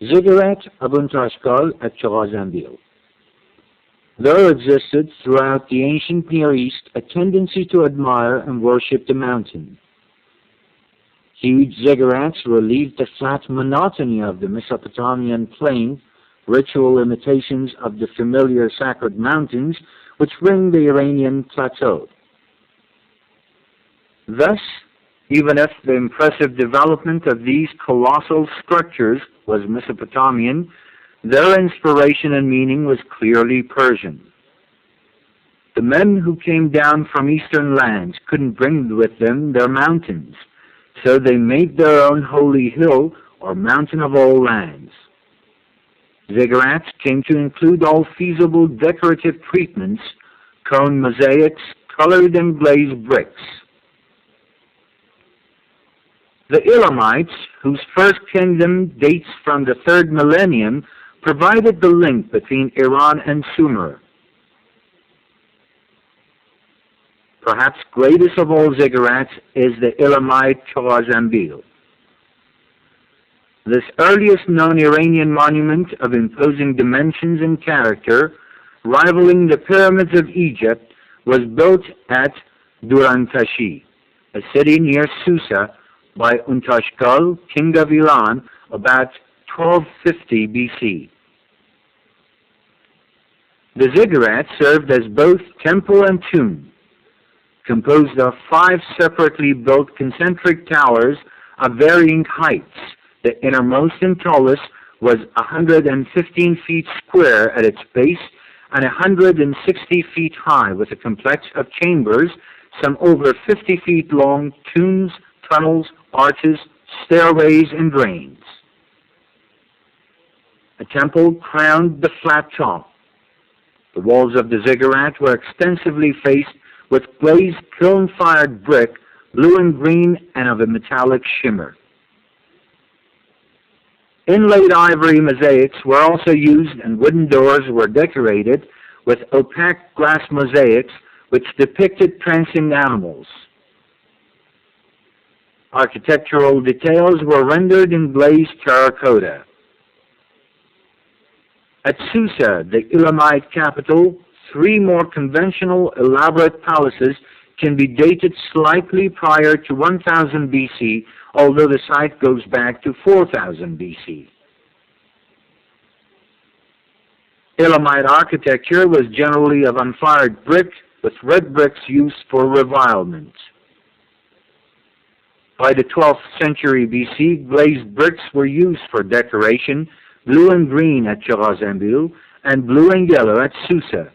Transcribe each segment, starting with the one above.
Ziggurats of at Chogha, Zanbil. There existed throughout the ancient Near East a tendency to admire and worship the mountain. Huge ziggurats relieved the flat monotony of the Mesopotamian plain, ritual imitations of the familiar sacred mountains which ring the Iranian plateau. Thus, even if the impressive development of these colossal structures was Mesopotamian, their inspiration and meaning was clearly Persian. The men who came down from eastern lands couldn't bring with them their mountains, so they made their own holy hill or mountain of all lands. Zigurrats came to include all feasible decorative treatments, cone mosaics, colored and glazed bricks. The Elamites, whose first kingdom dates from the 3rd millennium, provided the link between Iran and Sumer. Perhaps greatest of all ziggurats is the Elamite Chogha Zanbil. This earliest known Iranian monument of imposing dimensions and character, rivaling the pyramids of Egypt, was built at Durantashi, a city near Susa, by Untashkal, king of Iran, about 1250 BC. The ziggurats served as both temple and tomb, composed of 5 separately built concentric towers of varying heights. The innermost and tallest was 115 feet square at its base and 160 feet high, with a complex of chambers, some over 50 feet long, tombs, tunnels, arches, stairways, and drains. A temple crowned the flat top. The walls of the ziggurat were extensively faced with glazed kiln-fired brick, blue and green, and of a metallic shimmer. Inlaid ivory mosaics were also used, and wooden doors were decorated with opaque glass mosaics which depicted prancing animals. Architectural details were rendered in glazed terracotta. At Susa, the Elamite capital, 3 more conventional, elaborate palaces can be dated slightly prior to 1000 BC, although the site goes back to 4000 BC. Elamite architecture was generally of unfired brick, with red bricks used for revilement. By the 12th century BC, glazed bricks were used for decoration, blue and green at Chogha Zanbil, and blue and yellow at Susa.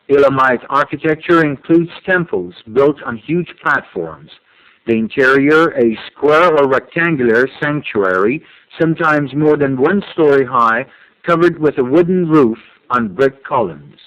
Elamite architecture includes temples built on huge platforms, the interior a square or rectangular sanctuary, sometimes more than 1 story high, covered with a wooden roof on brick columns.